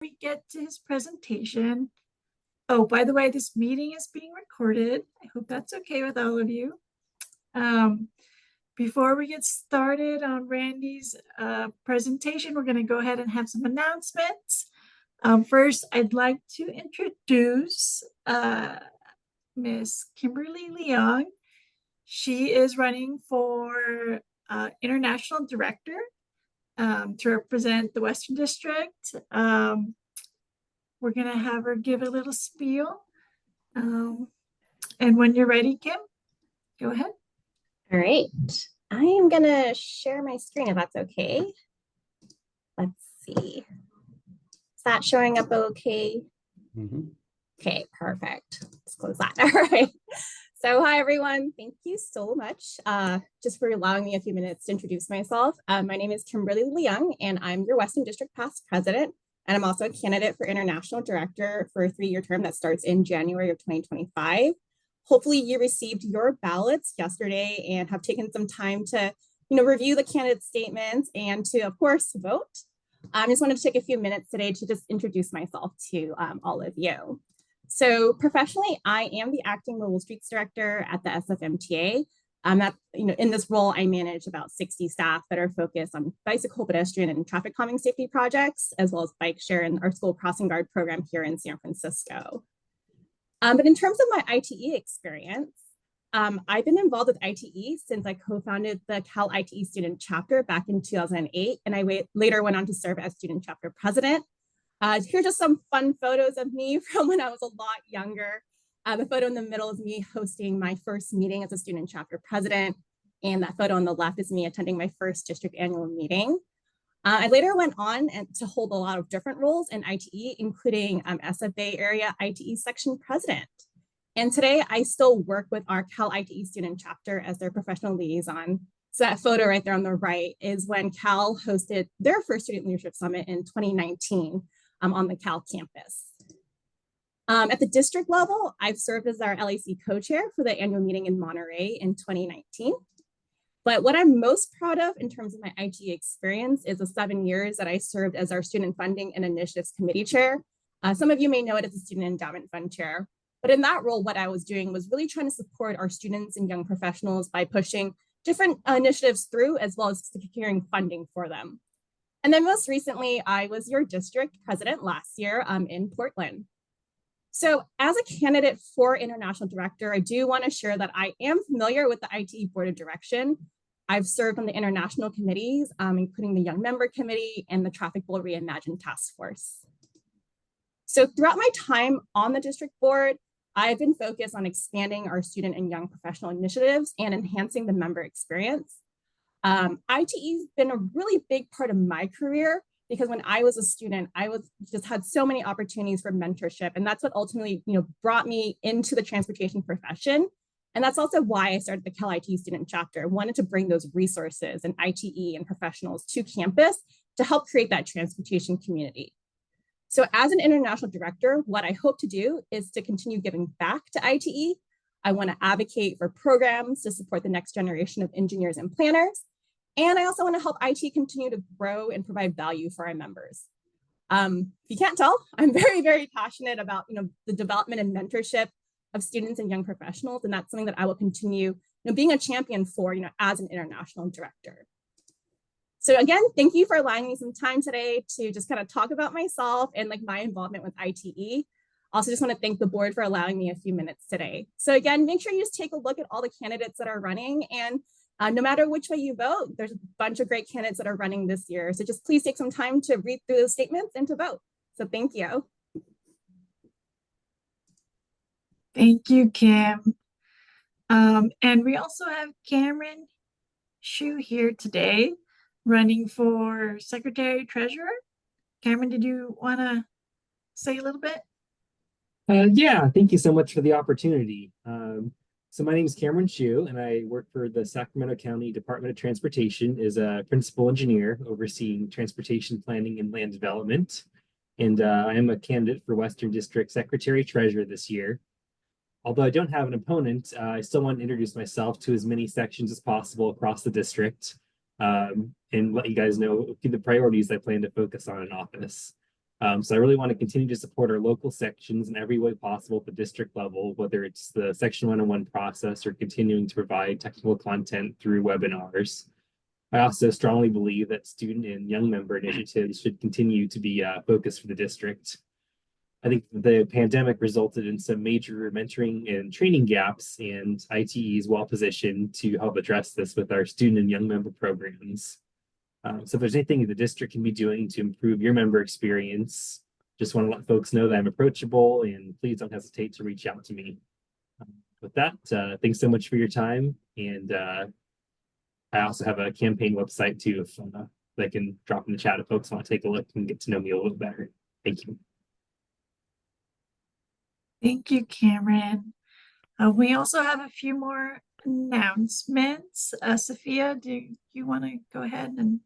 we get to his presentation. Oh, by the way, this meeting is being recorded. I hope that's okay with all of you. Before we get started on Randy's presentation, we're going to go ahead and have some announcements. First, I'd like to introduce Miss Kimberly Leong. She is running for International Director to represent the Western District. We're going to have her give a little spiel. And when you're ready, Kim, go ahead. All right. I am going to share my screen if that's okay. Let's see. Is that showing up okay? Mm-hmm. Okay, perfect. Let's close that. All right. So hi, everyone. Thank you so much just for allowing me a few minutes to introduce myself. My name is Kimberly Leong, and I'm your Western District Past President. And I'm also a candidate for International Director for a 3-year term that starts in January of 2025. Hopefully you received your ballots yesterday and have taken some time to review the candidate statements and to, of course, vote. I just wanted to take a few minutes today to just introduce myself to all of you. So professionally, I am the acting Mobile Streets Director at the SFMTA. In this role, I manage about 60 staff that are focused on bicycle, pedestrian, and traffic calming safety projects, as well as bike share and our school crossing guard program here in San Francisco. But in terms of my ITE experience, I've been involved with ITE since I co-founded the Cal ITE student chapter back in 2008, and I later went on to serve as student chapter president. Here are just some fun photos of me from when I was a lot younger. The photo in the middle is me hosting my first meeting as a student chapter president, and that photo on the left is me attending my first district annual meeting. I later went on to hold a lot of different roles in ITE, including SF Bay Area ITE section president. And today I still work with our Cal ITE student chapter as their professional liaison. So that photo right there on the right is when Cal hosted their first student leadership summit in 2019 on the Cal campus. At the district level, I've served as our LAC co-chair for the annual meeting in Monterey in 2019. But what I'm most proud of in terms of my ITE experience is the 7 years that I served as our Student Funding and Initiatives Committee Chair. Some of you may know it as a Student Endowment Fund Chair. But in that role, what I was doing was really trying to support our students and young professionals by pushing different initiatives through, as well as securing funding for them. And then most recently, I was your district president last year in Portland. So as a candidate for International Director, I do want to share that I am familiar with the ITE Board of Direction. I've served on the international committees, including the Young Member Committee and the Traffic Bowl Reimagined Task Force. So throughout my time on the district board, I've been focused on expanding our student and young professional initiatives and enhancing the member experience. ITE has been a really big part of my career because when I was a student, I just had so many opportunities for mentorship, and that's what ultimately brought me into the transportation profession. And that's also why I started the Cal ITE student chapter. I wanted to bring those resources and ITE and professionals to campus to help create that transportation community. So as an international director, what I hope to do is to continue giving back to ITE. I want to advocate for programs to support the next generation of engineers and planners. And I also want to help ITE continue to grow and provide value for our members. If you can't tell, I'm very, very passionate about the development and mentorship of students and young professionals. And that's something that I will continue being a champion for as an international director. So again, thank you for allowing me some time today to just kind of talk about myself and my involvement with ITE. Also just want to thank the board for allowing me a few minutes today. So again, make sure you just take a look at all the candidates that are running, and no matter which way you vote, there's a bunch of great candidates that are running this year. So just please take some time to read through those statements and to vote. So thank you. Thank you, Kim. And we also have Cameron Shu here today, running for Secretary Treasurer. Cameron, did you want to say a little bit? Yeah, thank you so much for the opportunity. So my name is Cameron Shu, and I work for the Sacramento County Department of Transportation as a principal engineer overseeing transportation planning and land development. And I am a candidate for Western District Secretary Treasurer this year. Although I don't have an opponent, I still want to introduce myself to as many sections as possible across the district and let you guys know the priorities I plan to focus on in office. So I really want to continue to support our local sections in every way possible at the district level, whether it's the Section 101 process or continuing to provide technical content through webinars. I also strongly believe that student and young member initiatives should continue to be a focus for the district. I think the pandemic resulted in some major mentoring and training gaps, and ITE is well positioned to help address this with our student and young member programs. So if there's anything the district can be doing to improve your member experience, just want to let folks know that I'm approachable, and please don't hesitate to reach out to me. With that, thanks so much for your time. And I also have a campaign website too, if they can drop in the chat if folks want to take a look and get to know me a little better. Thank you. Thank you, Cameron. We also have a few more announcements. Sophia, do you want to go ahead and?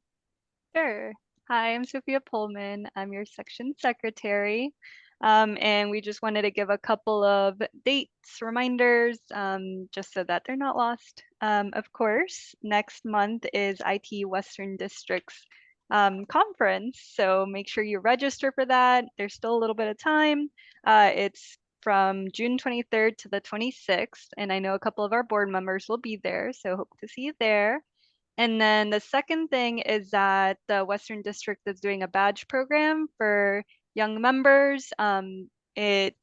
Sure. Hi, I'm Sophia Pullman. I'm your section secretary. And we just wanted to give a couple of dates, reminders, just so that they're not lost. Of course, next month is IT Western District's conference, so make sure you register for that. There's still a little bit of time. It's from June 23rd to the 26th, and I know a couple of our board members will be there, so hope to see you there. And then the second thing is that the Western District is doing a badge program for young members. It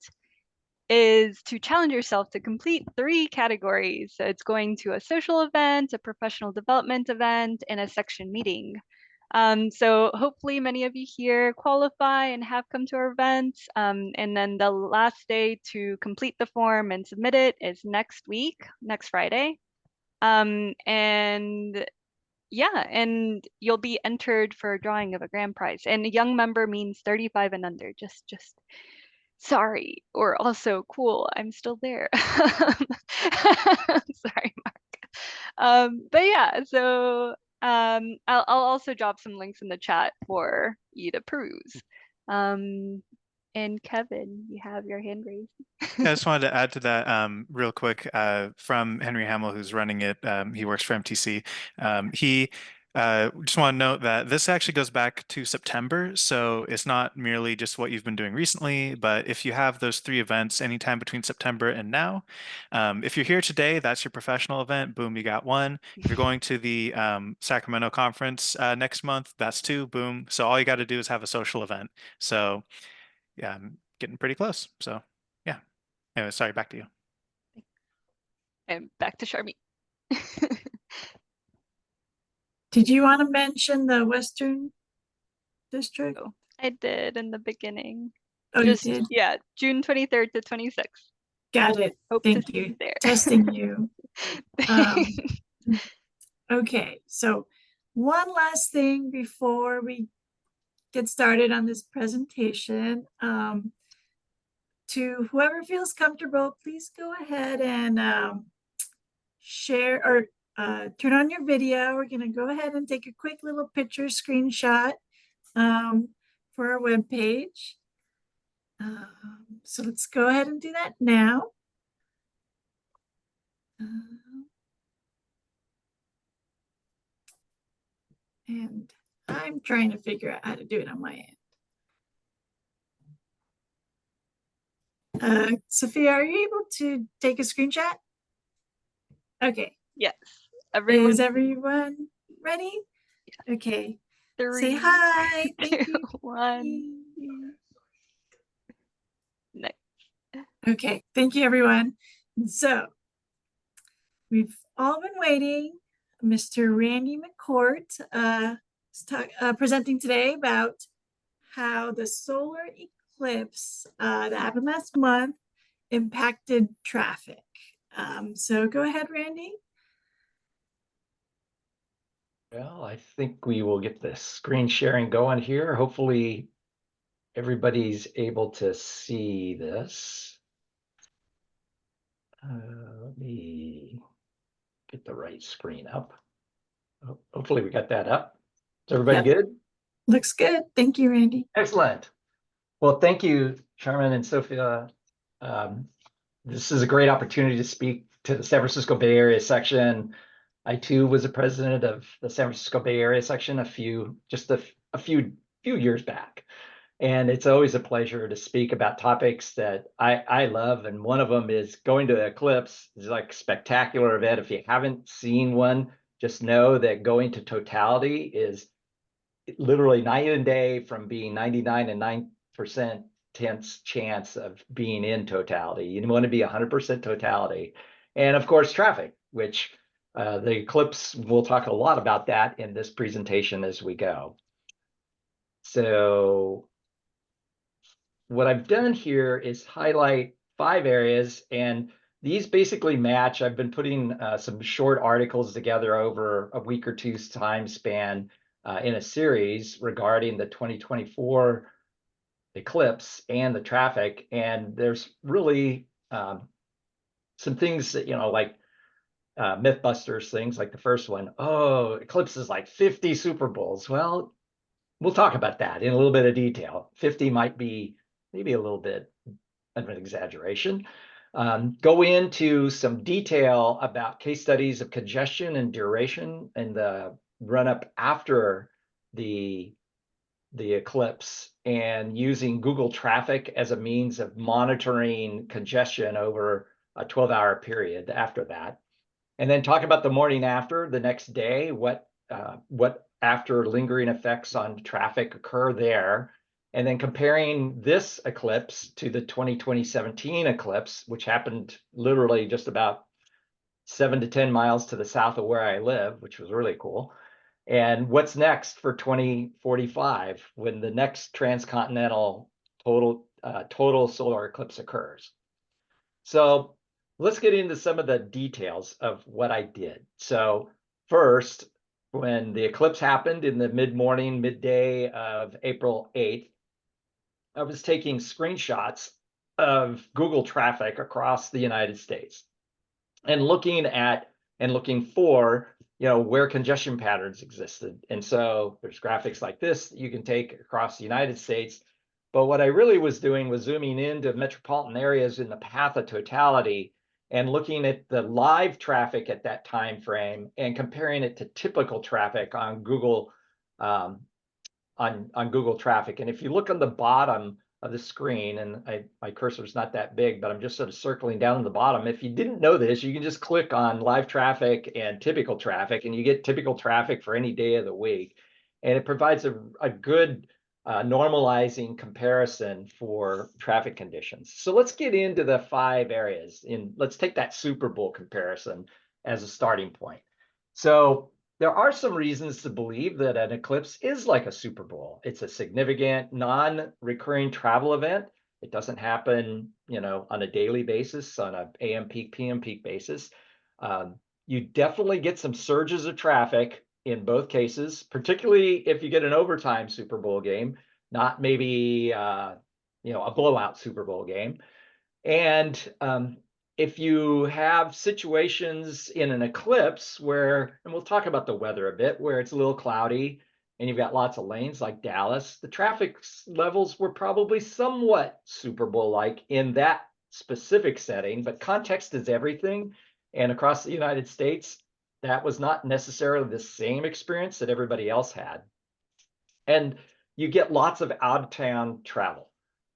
is to challenge yourself to complete 3 categories. So it's going to a social event, a professional development event, and a section meeting. So hopefully many of you here qualify and have come to our events. And then the last day to complete the form and submit it is next week, next Friday. And yeah, and you'll be entered for a drawing of a grand prize. And a young member means 35 and under. Just sorry, or also cool, I'm still there. Sorry, Mark. But yeah, so I'll also drop some links in the chat for you to peruse. And Kevin, you have your hand raised. I just wanted to add to that real quick from Henry Hamill, who's running it. He works for MTC. He just want to note that this actually goes back to September, so it's not merely just what you've been doing recently, but if you have those 3 events anytime between September and now, if you're here today, that's your professional event, boom, you got 1. If you're going to the Sacramento conference next month, that's 2, boom. So all you got to do is have a social event. So yeah, I'm getting pretty close. So yeah. Anyway, sorry, back to you. And back to Sharmi. Did you want to mention the Western District? Oh, I did in the beginning. Oh, Just, you did? yeah, June 23rd to 26th. Got it. Hope Thank to see you. there. Testing you. Okay, so one last thing before we get started on this presentation. To whoever feels comfortable, please go ahead and share or turn on your video. We're going to go ahead and take a quick little picture screenshot for our webpage. So let's go ahead and do that now. And I'm trying to figure out how to do it on my end. Sophia, are you able to take a screenshot? Okay. Yes. Is everyone ready? Yeah. Okay. 3, Say hi. 2, 1. Nice. Okay. Thank you, everyone. So we've all been waiting. Mr. Randy McCourt is presenting today about how the solar eclipse that happened last month impacted traffic. So go ahead, Randy. Well, I think we will get the screen sharing going here. Hopefully everybody's able to see this. Let me get the right screen up. Hopefully we got that up. Is everybody good? Looks good. Thank you, Randy. Excellent. Well, thank you, Sharman and Sophia. This is a great opportunity to speak to the San Francisco Bay Area section. I too was a president of the San Francisco Bay Area section a few years back. And it's always a pleasure to speak about topics that I love. And one of them is going to Eclipse. It's like a spectacular event. If you haven't seen one, just know that going to totality is literally night and day from being 99 and 9% chance of being in totality. You want to be 100% totality. And of course, traffic, which the Eclipse, we'll talk a lot about that in this presentation as we go. So what I've done here is highlight 5 areas, and these basically match. I've been putting some short articles together over a week or two's time span in a series regarding the 2024 eclipse and the traffic. And there's really some things that, like Mythbusters things like the first one. Oh, eclipse is like 50 Super Bowls. Well, we'll talk about that in a little bit of detail. 50 might be maybe a little bit of an exaggeration. Go into some detail about case studies of congestion and duration in the run up after the eclipse, and using Google traffic as a means of monitoring congestion over a 12-hour period after that. And then talk about the morning after, the next day, what after lingering effects on traffic occur there. And then comparing this eclipse to the 2017 eclipse, which happened literally just about 7 to 10 miles to the south of where I live, which was really cool. And what's next for 2045 when the next transcontinental total solar eclipse occurs. So let's get into some of the details of what I did. So first, when the eclipse happened in the mid-morning, midday of April 8th, I was taking screenshots of Google traffic across the United States and looking for, where congestion patterns existed. And so there's graphics like this that you can take across the United States. But what I really was doing was zooming into metropolitan areas in the path of totality and looking at the live traffic at that time frame and comparing it to typical traffic on Google on Google traffic. And if you look on the bottom of the screen, and my cursor is not that big, but I'm just sort of circling down to the bottom. If you didn't know this, you can just click on live traffic and typical traffic, and you get typical traffic for any day of the week. And it provides a good normalizing comparison for traffic conditions. So let's get into the 5 areas. Let's take that Super Bowl comparison as a starting point. So there are some reasons to believe that an eclipse is like a Super Bowl. It's a significant non-recurring travel event. It doesn't happen, on a daily basis, on a AM peak, PM peak basis. You definitely get some surges of traffic in both cases, particularly if you get an overtime Super Bowl game, not maybe a blowout Super Bowl game. And if you have situations in an eclipse where, and we'll talk about the weather a bit, where it's a little cloudy and you've got lots of lanes like Dallas, the traffic levels were probably somewhat Super Bowl-like in that specific setting, but context is everything. And across the United States, that was not necessarily the same experience that everybody else had. And you get lots of out-of-town travel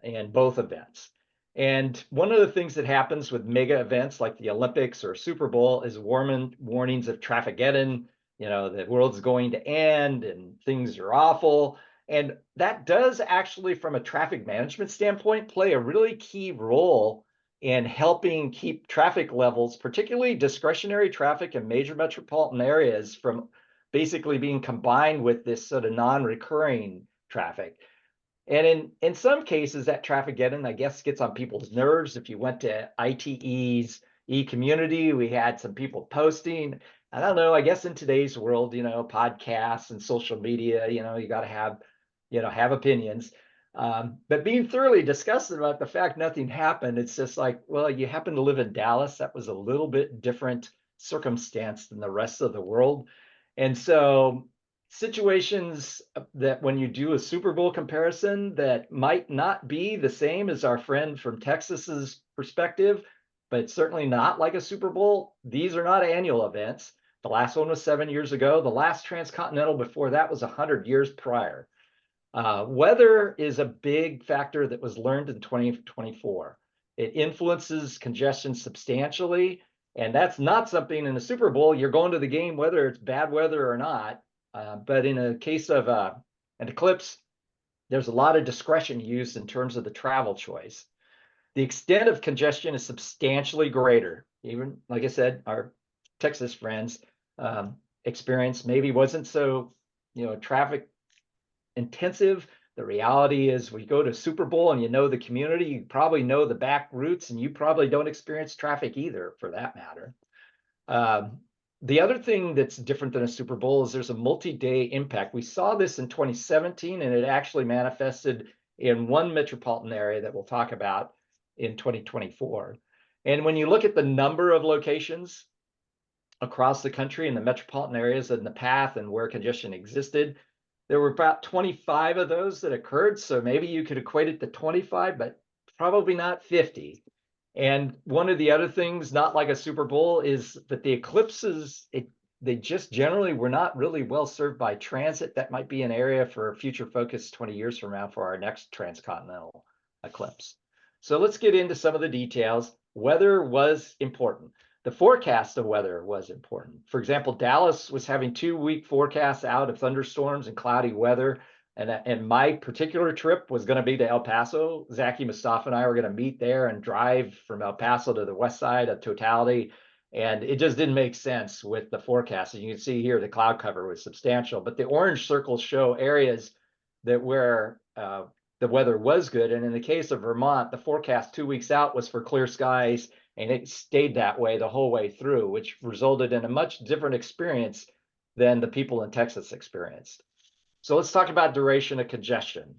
in both events. And one of the things that happens with mega events like the Olympics or Super Bowl is warnings of Traffic-geddon, the world's going to end and things are awful. And that does actually, from a traffic management standpoint, play a really key role in helping keep traffic levels, particularly discretionary traffic in major metropolitan areas, from basically being combined with this sort of non-recurring traffic. And in some cases, that Traffic-geddon, I guess, gets on people's nerves. If you went to ITE's e-community, we had some people posting. I don't know, I guess in today's world, podcasts and social media, you got to have opinions. But being thoroughly disgusted about the fact nothing happened, it's just like, well, you happen to live in Dallas. That was a little bit different circumstance than the rest of the world. And so situations that when you do a Super Bowl comparison that might not be the same as our friend from Texas's perspective, but certainly not like a Super Bowl. These are not annual events. The last one was 7 years ago. The last transcontinental before that was 100 years prior. Weather is a big factor that was learned in 2024. It influences congestion substantially, and that's not something in the Super Bowl. You're going to the game whether it's bad weather or not. But in a case of an eclipse, there's a lot of discretion used in terms of the travel choice. The extent of congestion is substantially greater. Even, like I said, our Texas friends experience maybe wasn't so, traffic intensive. The reality is we go to Super Bowl and you know the community, you probably know the back routes, and you probably don't experience traffic either, for that matter. The other thing that's different than a Super Bowl is there's a multi-day impact. We saw this in 2017, and it actually manifested in one metropolitan area that we'll talk about in 2024. And when you look at the number of locations across the country in the metropolitan areas and the path and where congestion existed, there were about 25 of those that occurred. So maybe you could equate it to 25, but probably not 50. And one of the other things, not like a Super Bowl, is that the eclipses, they just generally were not really well served by transit. That might be an area for future focus 20 years from now for our next transcontinental eclipse. So let's get into some of the details. Weather was important. The forecast of weather was important. For example, Dallas was having 2-week forecasts out of thunderstorms and cloudy weather. And my particular trip was going to be to El Paso. Zaki, Mustafa, and I were going to meet there and drive from El Paso to the west side of Totality. And it just didn't make sense with the forecast. And you can see here the cloud cover was substantial. But the orange circles show areas that where the weather was good. And in the case of Vermont, the forecast 2 weeks out was for clear skies. And it stayed that way the whole way through, which resulted in a much different experience than the people in Texas experienced. So let's talk about duration of congestion.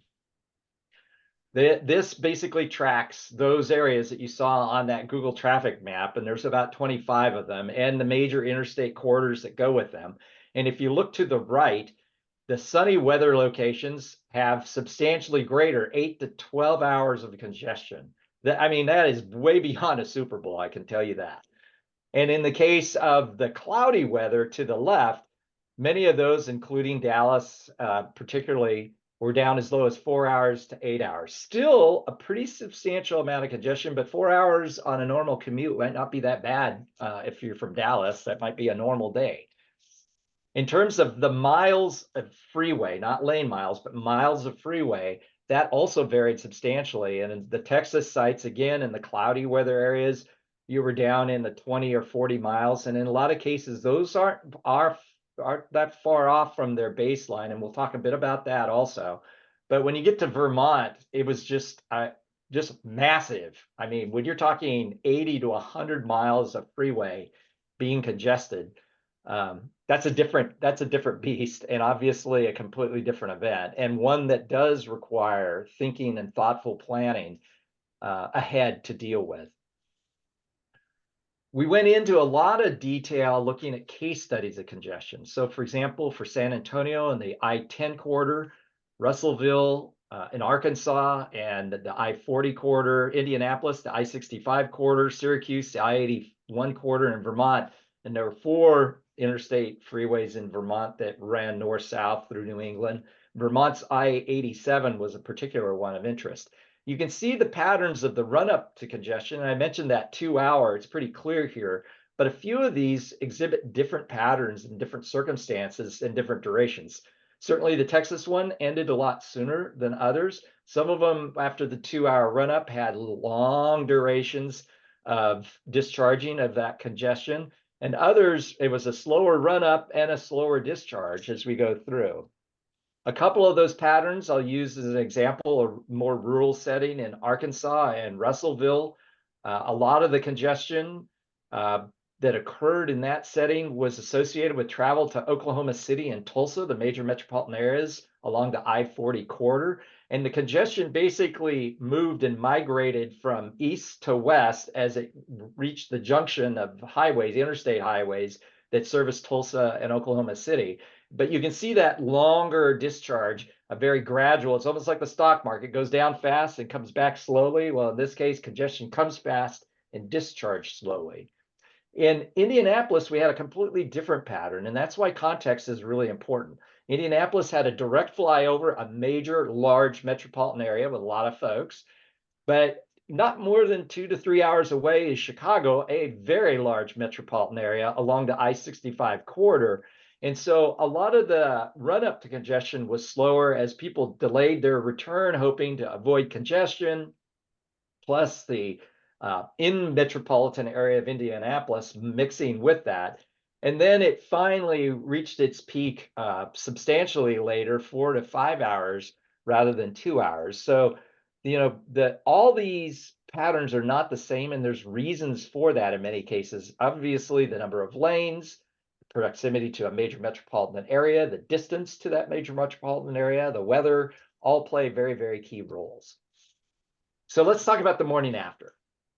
This basically tracks those areas that you saw on that Google traffic map, and there's about 25 of them, and the major interstate corridors that go with them. And if you look to the right, the sunny weather locations have substantially greater 8 to 12 hours of congestion. That is way beyond a Super Bowl, I can tell you that. And in the case of the cloudy weather to the left, many of those, including Dallas, particularly, were down as low as 4 hours to 8 hours. Still a pretty substantial amount of congestion, but 4 hours on a normal commute might not be that bad if you're from Dallas. That might be a normal day. In terms of the miles of freeway, not lane miles, but miles of freeway, that also varied substantially. And in the Texas sites, again, in the cloudy weather areas, you were down in the 20 or 40 miles. And in a lot of cases, those aren't that far off from their baseline. And we'll talk a bit about that also. But when you get to Vermont, it was just massive. When you're talking 80 to 100 miles of freeway being congested, that's a different beast, and obviously a completely different event, and one that does require thinking and thoughtful planning ahead to deal with. We went into a lot of detail looking at case studies of congestion. So for example, for San Antonio and the I-10 corridor, Russellville in Arkansas, and the I-40 corridor, Indianapolis, the I-65 corridor, Syracuse, the I-81 corridor in Vermont, and there were 4 interstate freeways in Vermont that ran north-south through New England. Vermont's I-87 was a particular one of interest. You can see the patterns of the run-up to congestion. And I mentioned that 2 hour, it's pretty clear here, but a few of these exhibit different patterns in different circumstances and different durations. Certainly the Texas one ended a lot sooner than others. Some of them after the 2 hour run-up had long durations of discharging of that congestion. And others, it was a slower run-up and a slower discharge as we go through. A couple of those patterns I'll use as an example, a more rural setting in Arkansas and Russellville. A lot of the congestion that occurred in that setting was associated with travel to Oklahoma City and Tulsa, the major metropolitan areas along the I-40 corridor. And the congestion basically moved and migrated from east to west as it reached the junction of highways, interstate highways that service Tulsa and Oklahoma City. But you can see that longer discharge, a very gradual, it's almost like the stock market, goes down fast and comes back slowly. Well, in this case, congestion comes fast and discharged slowly. In Indianapolis, we had a completely different pattern, and that's why context is really important. Indianapolis had a direct flyover, a major, large metropolitan area with a lot of folks, but not more than 2 to 3 hours away is Chicago, a very large metropolitan area along the I-65 corridor. And so a lot of the run up to congestion was slower as people delayed their return, hoping to avoid congestion, plus the in metropolitan area of Indianapolis mixing with that. And then it finally reached its peak substantially later, 4 to 5 hours rather than 2 hours. So, all these patterns are not the same, and there's reasons for that in many cases. Obviously, the number of lanes, proximity to a major metropolitan area, the distance to that major metropolitan area, the weather, all play very, very key roles. So let's talk about the morning after.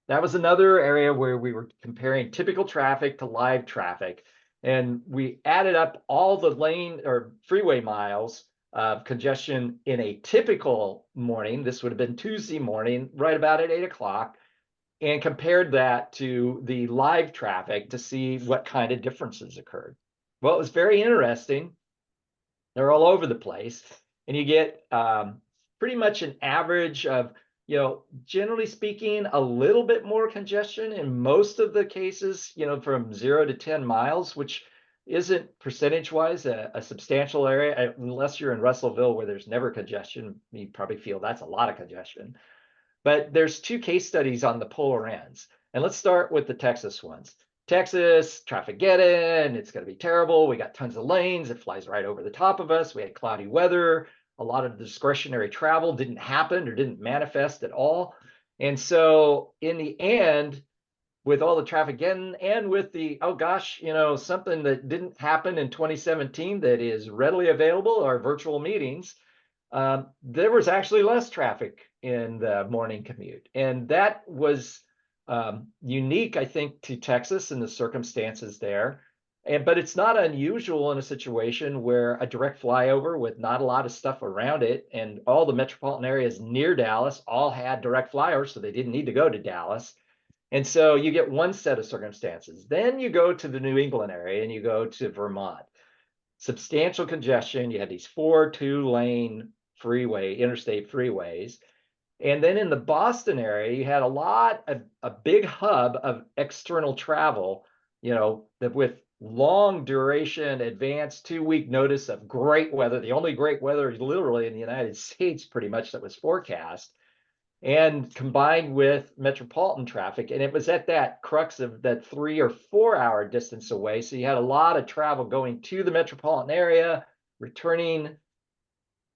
That was another area where we were comparing typical traffic to live traffic. And we added up all the lane or freeway miles of congestion in a typical morning. This would have been Tuesday morning, right about at 8 o'clock, and compared that to the live traffic to see what kind of differences occurred. Well, it was very interesting. They're all over the place. And you get pretty much an average of, generally speaking, a little bit more congestion in most of the cases, from 0 to 10 miles, which isn't percentage-wise a substantial area, unless you're in Russellville where there's never congestion. You probably feel that's a lot of congestion. But there's 2 case studies on the polar ends. And let's start with the Texas ones. Texas, traffic get in, it's going to be terrible. We got tons of lanes. It flies right over the top of us. We had cloudy weather. A lot of discretionary travel didn't happen or didn't manifest at all. And so in the end, with all the traffic getting and with the, oh gosh, something that didn't happen in 2017 that is readily available are virtual meetings. There was actually less traffic in the morning commute. And that was unique, I think, to Texas and the circumstances there. But it's not unusual in a situation where a direct flyover with not a lot of stuff around it, and all the metropolitan areas near Dallas all had direct flyovers, so they didn't need to go to Dallas. And so you get one set of circumstances. Then you go to the New England area and you go to Vermont. Substantial congestion. You had these 4 2-lane interstate freeways. And then in the Boston area, you had a big hub of external travel, that with long duration, advanced 2-week notice of great weather. The only great weather is literally in the United States, pretty much, that was forecast, and combined with metropolitan traffic. And it was at that crux of that 3 or 4 hour distance away. So you had a lot of travel going to the metropolitan area, returning,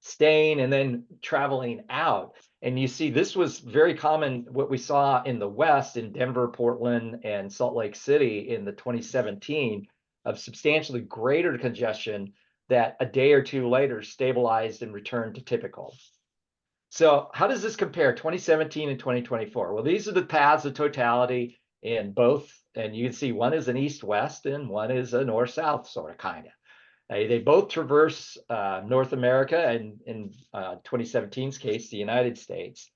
staying, and then traveling out. And you see, this was very common, what we saw in the West, in Denver, Portland, and Salt Lake City in the 2017, of substantially greater congestion that a day or 2 later stabilized and returned to typical. So how does this compare 2017 and 2024? Well, these are the paths of totality in both. And you can see one is an east-west and one is a north-south sort of kind of. They both traverse North America, and in 2017's case, the United States,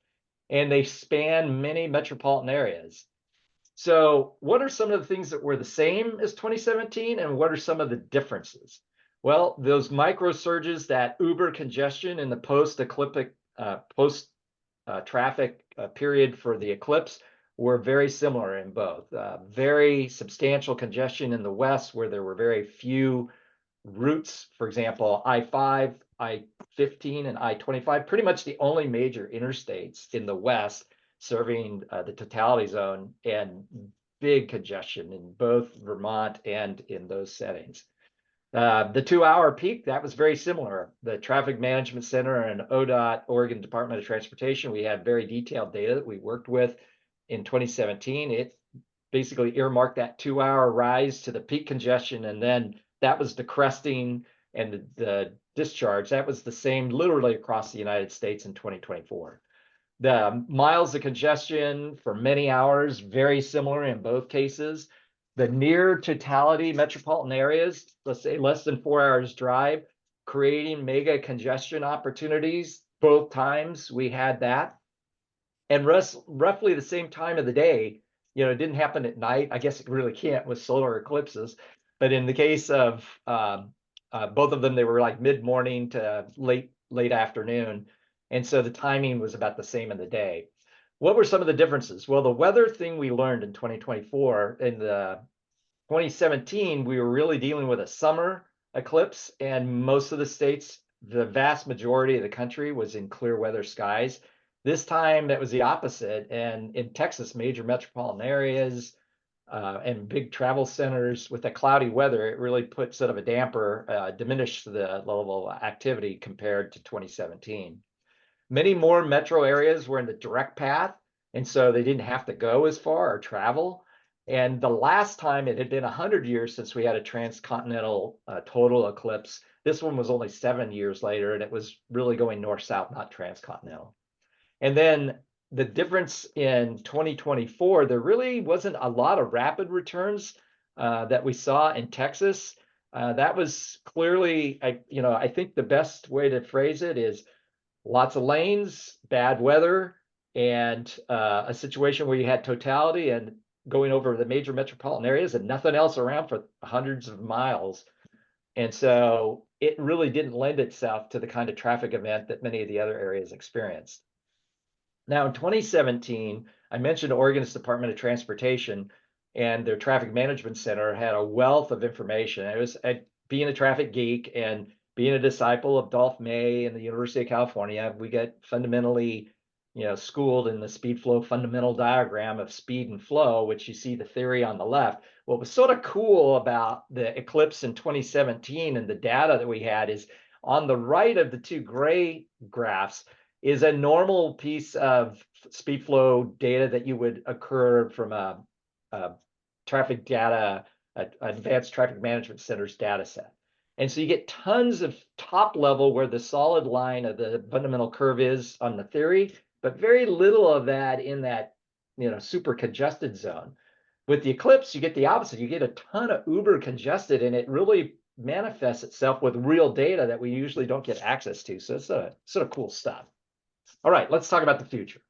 and they span many metropolitan areas. So what are some of the things that were the same as 2017, and what are some of the differences? Well, those micro surges, that uber congestion in the post-ecliptic, post-traffic period for the eclipse, were very similar in both. Very substantial congestion in the West, where there were very few routes. For example, I-5, I-15, and I-25, pretty much the only major interstates in the West serving the totality zone, and big congestion in both Vermont and in those settings. The 2 hour peak, that was very similar. The Traffic Management Center and ODOT, Oregon Department of Transportation, we had very detailed data that we worked with in 2017. It basically earmarked that 2 hour rise to the peak congestion, and then that was the cresting and the discharge. That was the same literally across the United States in 2024. The miles of congestion for many hours, very similar in both cases. The near totality metropolitan areas, let's say less than 4 hours drive, creating mega congestion opportunities. Both times we had that. And roughly the same time of the day, it didn't happen at night. I guess it really can't with solar eclipses. But in the case of both of them, they were like mid-morning to late afternoon. And so the timing was about the same in the day. What were some of the differences? Well, the weather thing we learned in 2024, in the 2017, we were really dealing with a summer eclipse, and most of the states, the vast majority of the country was in clear weather skies. This time that was the opposite. And in Texas, major metropolitan areas and big travel centers with the cloudy weather, it really put sort of a damper, diminished the level of activity compared to 2017. Many more metro areas were in the direct path, and so they didn't have to go as far or travel. And the last time, it had been 100 years since we had a transcontinental total eclipse. This one was only 7 years later, and it was really going north-south, not transcontinental. And then the difference in 2024, there really wasn't a lot of rapid returns that we saw in Texas. That was clearly, I think the best way to phrase it is lots of lanes, bad weather, and a situation where you had totality and going over the major metropolitan areas and nothing else around for hundreds of miles. And so it really didn't lend itself to the kind of traffic event that many of the other areas experienced. Now, in 2017, I mentioned Oregon's Department of Transportation and their traffic management center had a wealth of information. It was being a traffic geek and being a disciple of Dolph May and the University of California, we get fundamentally, schooled in the speed flow fundamental diagram of speed and flow, which you see the theory on the left. What was sort of cool about the eclipse in 2017 and the data that we had is on the right of the two gray graphs is a normal piece of speed flow data that you would occur from a traffic data, advanced traffic management center's data set. And so you get tons of top level where the solid line of the fundamental curve is on the theory, but very little of that in that, super congested zone. With the eclipse, you get the opposite. You get a ton of uber congested, and it really manifests itself with real data that we usually don't get access to. So it's sort of cool stuff. All right, let's talk about the future.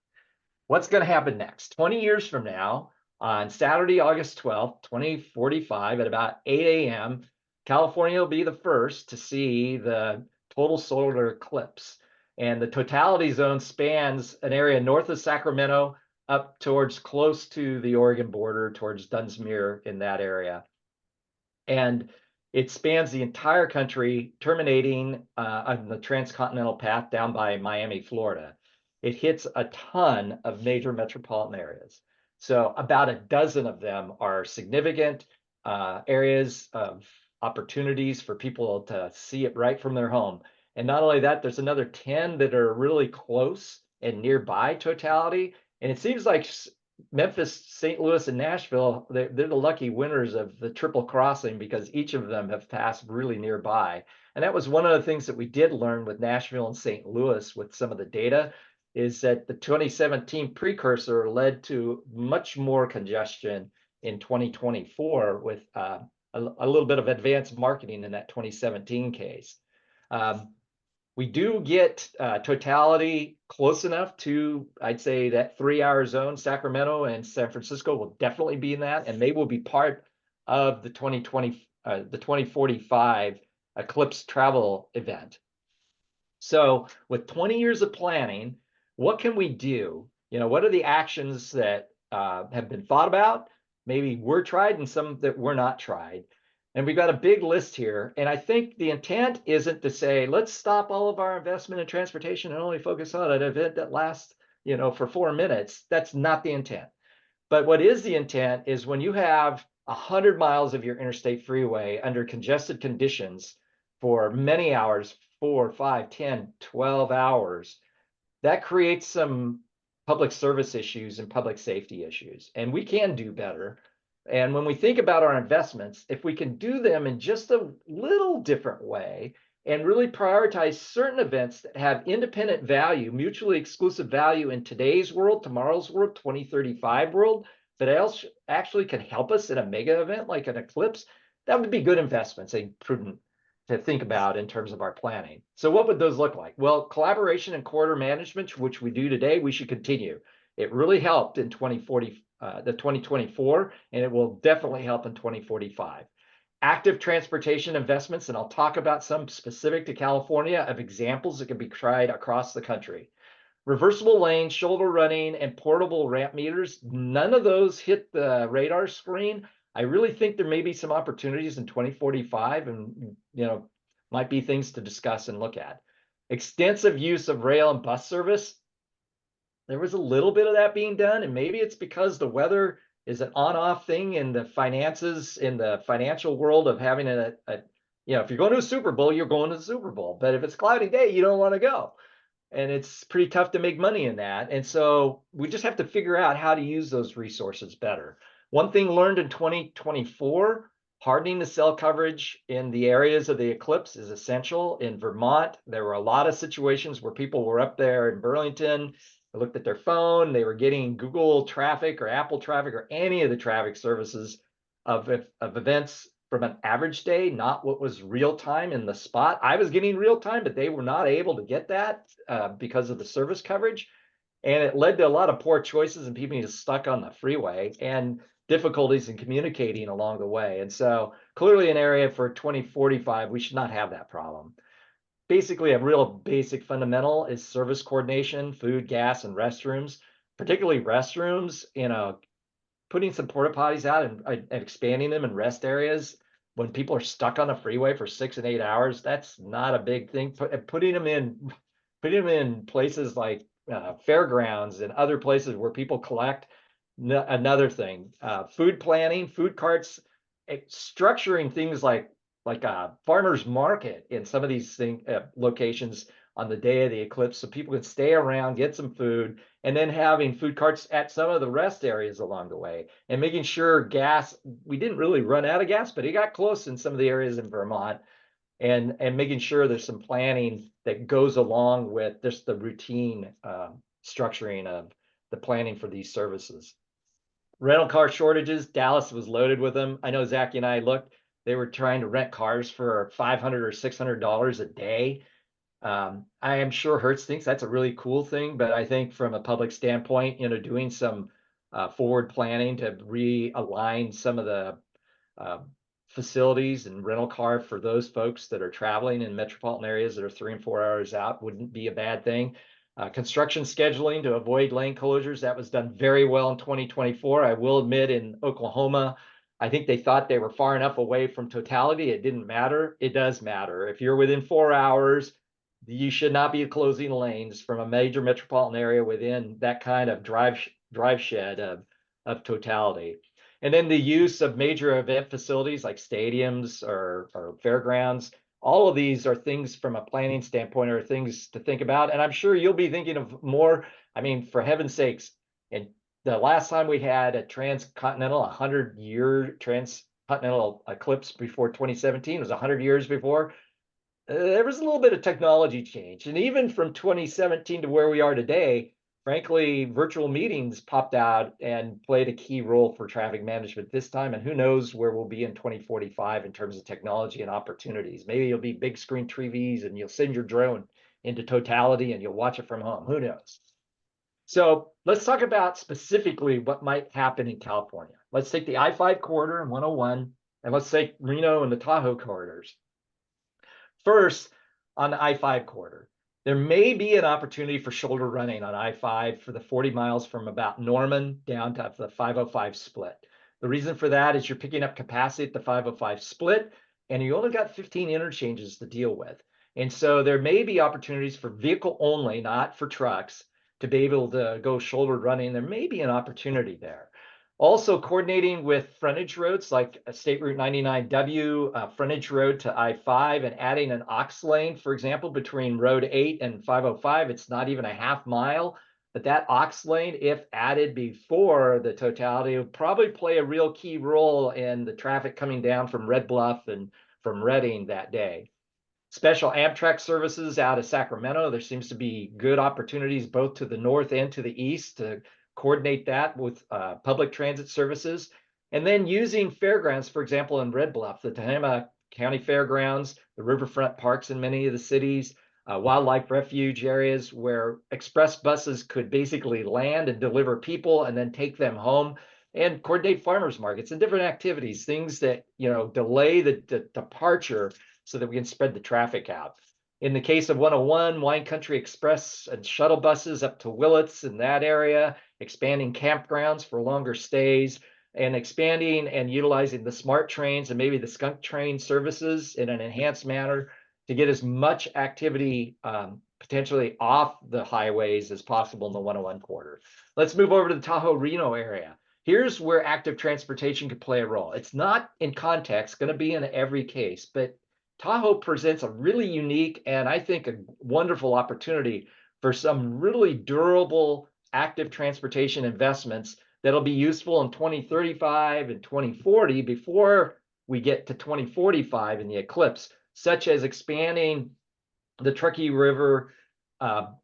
What's going to happen next? 20 years from now, on Saturday, August 12th, 2045, at about 8 a.m., California will be the first to see the total solar eclipse. And the totality zone spans an area north of Sacramento up towards close to the Oregon border, towards Dunsmuir in that area. And it spans the entire country, terminating on the transcontinental path down by Miami, Florida. It hits a ton of major metropolitan areas. So about a dozen of them are significant areas of opportunities for people to see it right from their home. And not only that, there's another 10 that are really close and nearby totality. And it seems like Memphis, St. Louis, and Nashville, they're the lucky winners of the triple crossing because each of them have passed really nearby. And that was one of the things that we did learn with Nashville and St. Louis with some of the data, is that the 2017 precursor led to much more congestion in 2024 with a little bit of advanced marketing in that 2017 case. We do get totality close enough to, I'd say, that 3-hour zone. Sacramento and San Francisco will definitely be in that, and they will be part of the 2045 eclipse travel event. So with 20 years of planning, what can we do? What are the actions that have been thought about? Maybe were tried and some that were not tried. And we've got a big list here. And I think the intent isn't to say, let's stop all of our investment in transportation and only focus on an event that lasts, for 4 minutes. That's not the intent. But what is the intent is when you have 100 miles of your interstate freeway under congested conditions for many hours, 4, 5, 10, 12 hours, that creates some public service issues and public safety issues. And we can do better. And when we think about our investments, if we can do them in just a little different way and really prioritize certain events that have independent value, mutually exclusive value in today's world, tomorrow's world, 2035 world, but else actually can help us in a mega event like an eclipse, that would be good investments and prudent to think about in terms of our planning. So what would those look like? Well, collaboration and corridor management, which we do today, we should continue. It really helped in 2024, and it will definitely help in 2045. Active transportation investments, and I'll talk about some specific to California of examples that can be tried across the country. Reversible lanes, shoulder running, and portable ramp meters, none of those hit the radar screen. I really think there may be some opportunities in 2045 and, might be things to discuss and look at. Extensive use of rail and bus service. There was a little bit of that being done, and maybe it's because the weather is an on-off thing in the finances, in the financial world of having if you're going to a Super Bowl, you're going to the Super Bowl. But if it's a cloudy day, you don't want to go. And it's pretty tough to make money in that. And so we just have to figure out how to use those resources better. One thing learned in 2024, hardening the cell coverage in the areas of the eclipse is essential. In Vermont, there were a lot of situations where people were up there in Burlington, they looked at their phone, they were getting Google traffic or Apple traffic or any of the traffic services of events from an average day, not what was real time in the spot. I was getting real time, but they were not able to get that because of the service coverage. And it led to a lot of poor choices and people just stuck on the freeway and difficulties in communicating along the way. And so clearly an area for 2045, we should not have that problem. Basically, a real basic fundamental is service coordination, food, gas, and restrooms, particularly restrooms, putting some porta potties out and expanding them in rest areas when people are stuck on a freeway for 6 and 8 hours. That's not a big thing. Putting them in places like fairgrounds and other places where people collect. Another thing, food planning, food carts, structuring things like a farmer's market in some of these locations on the day of the eclipse, so people can stay around, get some food, and then having food carts at some of the rest areas along the way, and making sure gas, we didn't really run out of gas, but it got close in some of the areas in Vermont, and making sure there's some planning that goes along with just the routine structuring of the planning for these services. Rental car shortages, Dallas was loaded with them. I know Zach and I looked, they were trying to rent cars for $500 or $600 a day. I am sure Hertz thinks that's a really cool thing, but I think from a public standpoint, doing some forward planning to realign some of the facilities and rental car for those folks that are traveling in metropolitan areas that are 3 and 4 hours out wouldn't be a bad thing. Construction scheduling to avoid lane closures, that was done very well in 2024. I will admit in Oklahoma, I think they thought they were far enough away from totality. It didn't matter. It does matter. If you're within 4 hours, you should not be closing lanes from a major metropolitan area within that kind of drive shed of totality. And then the use of major event facilities like stadiums or fairgrounds. All of these are things from a planning standpoint or things to think about. And I'm sure you'll be thinking of more. I mean, for heaven's sakes, and the last time we had a transcontinental, 100-year transcontinental eclipse before 2017 was 100 years before. There was a little bit of technology change. And even from 2017 to where we are today, frankly, virtual meetings popped out and played a key role for traffic management this time. And who knows where we'll be in 2045 in terms of technology and opportunities. Maybe you'll be big screen TVs and you'll send your drone into totality and you'll watch it from home. Who knows? So let's talk about specifically what might happen in California. Let's take the I-5 corridor and 101, and let's take Reno and the Tahoe corridors. First, on the I-5 corridor, there may be an opportunity for shoulder running on I-5 for the 40 miles from about Norman down to the 505 split. The reason for that is you're picking up capacity at the 505 split, and you only got 15 interchanges to deal with. And so there may be opportunities for vehicle only, not for trucks, to be able to go shoulder running. There may be an opportunity there. Also coordinating with frontage roads like State Route 99W, frontage road to I-5, and adding an aux lane, for example, between Road 8 and 505. It's not even a half mile, but that aux lane, if added before the totality, will probably play a real key role in the traffic coming down from Red Bluff and from Redding that day. Special Amtrak services out of Sacramento. There seems to be good opportunities both to the north and to the east to coordinate that with public transit services. And then using fairgrounds, for example, in Red Bluff, the Tehama County Fairgrounds, the riverfront parks in many of the cities, wildlife refuge areas where express buses could basically land and deliver people and then take them home, and coordinate farmers markets and different activities, things that, delay the departure so that we can spread the traffic out. In the case of 101, Wine Country Express and shuttle buses up to Willits in that area, expanding campgrounds for longer stays, and expanding and utilizing the smart trains and maybe the skunk train services in an enhanced manner to get as much activity potentially off the highways as possible in the 101 corridor. Let's move over to the Tahoe Reno area. Here's where active transportation could play a role. It's not in context, going to be in every case, but Tahoe presents a really unique and I think a wonderful opportunity for some really durable active transportation investments that'll be useful in 2035 and 2040 before we get to 2045 in the Eclipse, such as expanding the Truckee River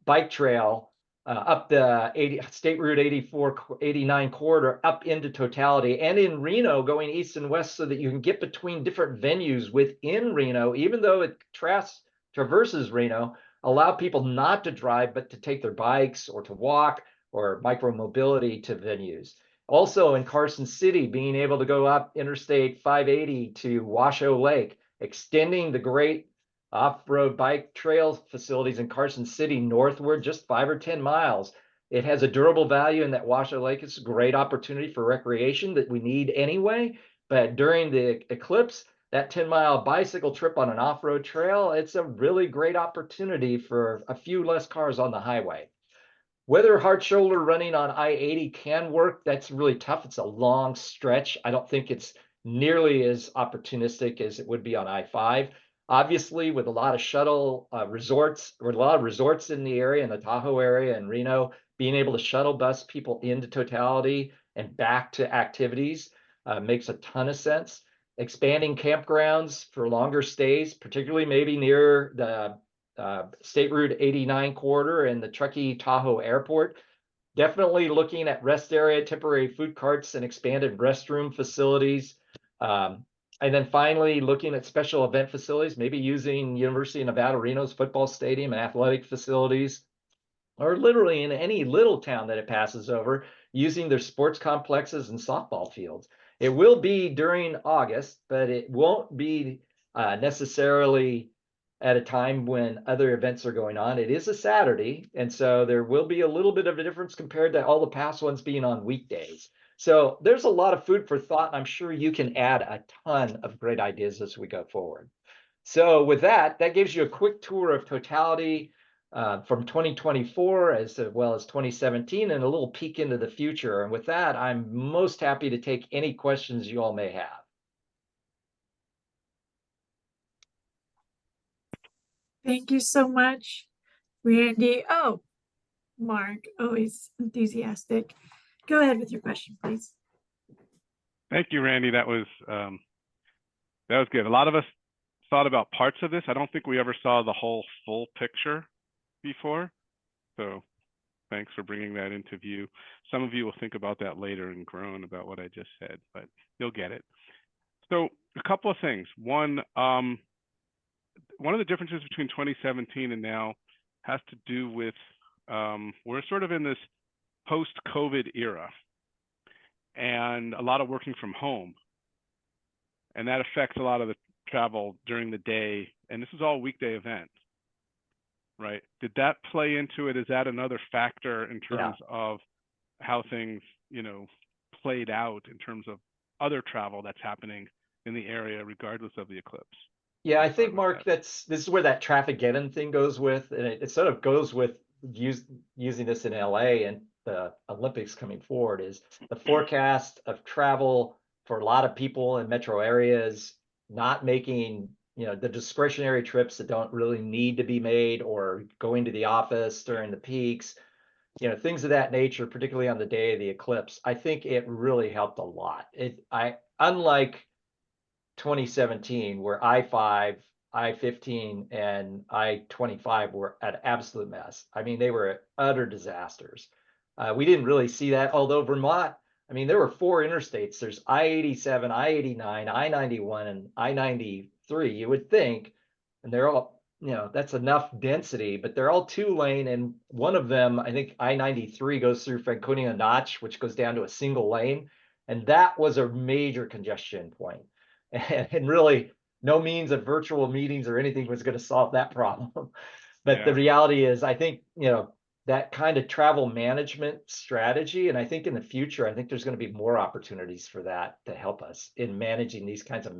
bike trail up the State Route 89 corridor up into totality, and in Reno going east and west so that you can get between different venues within Reno, even though it traverses Reno, allow people not to drive, but to take their bikes or to walk or micro-mobility to venues. Also in Carson City, being able to go up Interstate 580 to Washoe Lake, extending the great off-road bike trail facilities in Carson City northward, just 5 or 10 miles. It has a durable value in that Washoe Lake. It's a great opportunity for recreation that we need anyway. But during the Eclipse, that 10-mile bicycle trip on an off-road trail, it's a really great opportunity for a few less cars on the highway. Whether hard shoulder running on I-80 can work, that's really tough. It's a long stretch. I don't think it's nearly as opportunistic as it would be on I-5. Obviously, with a lot of shuttle resorts, or a lot of resorts in the area, in the Tahoe area and Reno, being able to shuttle bus people into totality and back to activities makes a ton of sense. Expanding campgrounds for longer stays, particularly maybe near the State Route 89 corridor and the Truckee Tahoe Airport. Definitely looking at rest area, temporary food carts, and expanded restroom facilities. And then finally, looking at special event facilities, maybe using University of Nevada, Reno's football stadium and athletic facilities, or literally in any little town that it passes over, using their sports complexes and softball fields. It will be during August, but it won't be necessarily at a time when other events are going on. It is a Saturday, and so there will be a little bit of a difference compared to all the past ones being on weekdays. So there's a lot of food for thought. I'm sure you can add a ton of great ideas as we go forward. So with that, that gives you a quick tour of totality from 2024 as well as 2017 and a little peek into the future. And with that, I'm most happy to take any questions you all may have. Thank you so much, Randy. Oh, Mark, always enthusiastic. Go ahead with your question, please. Thank you, Randy. That was good. A lot of us thought about parts of this. I don't think we ever saw the whole full picture before. So thanks for bringing that into view. Some of you will think about that later and groan about what I just said, but you'll get it. So a couple of things. One of the differences between 2017 and now has to do with we're sort of in this post-COVID era and a lot of working from home. And that affects a lot of the travel during the day. And this is all weekday events, right? Did that play into it? Is that another factor in terms of how things, played out in terms of other travel that's happening in the area, regardless of the eclipse? Yeah, I think, Mark, this is where that Traffic-Geddon thing goes with, and it sort of goes with using this in LA and the Olympics coming forward, is the forecast of travel for a lot of people in metro areas not making, the discretionary trips that don't really need to be made, or going to the office during the peaks, things of that nature, particularly on the day of the eclipse. I think it really helped a lot. Unlike 2017, where I-5, I-15, and I-25 were an absolute mess. I mean, they were utter disasters. We didn't really see that, although Vermont, there were 4 interstates. There's I-87, I-89, I-91, and I-93, you would think, and they're all that's enough density, but they're all 2-lane, and one of them, I think I-93 goes through Franconia Notch, which goes down to a single lane. And that was a major congestion point. And really no means of virtual meetings or anything was going to solve that problem. But the reality is, I think, that kind of travel management strategy. And I think in the future, I think there's going to be more opportunities for that to help us in managing these kinds of,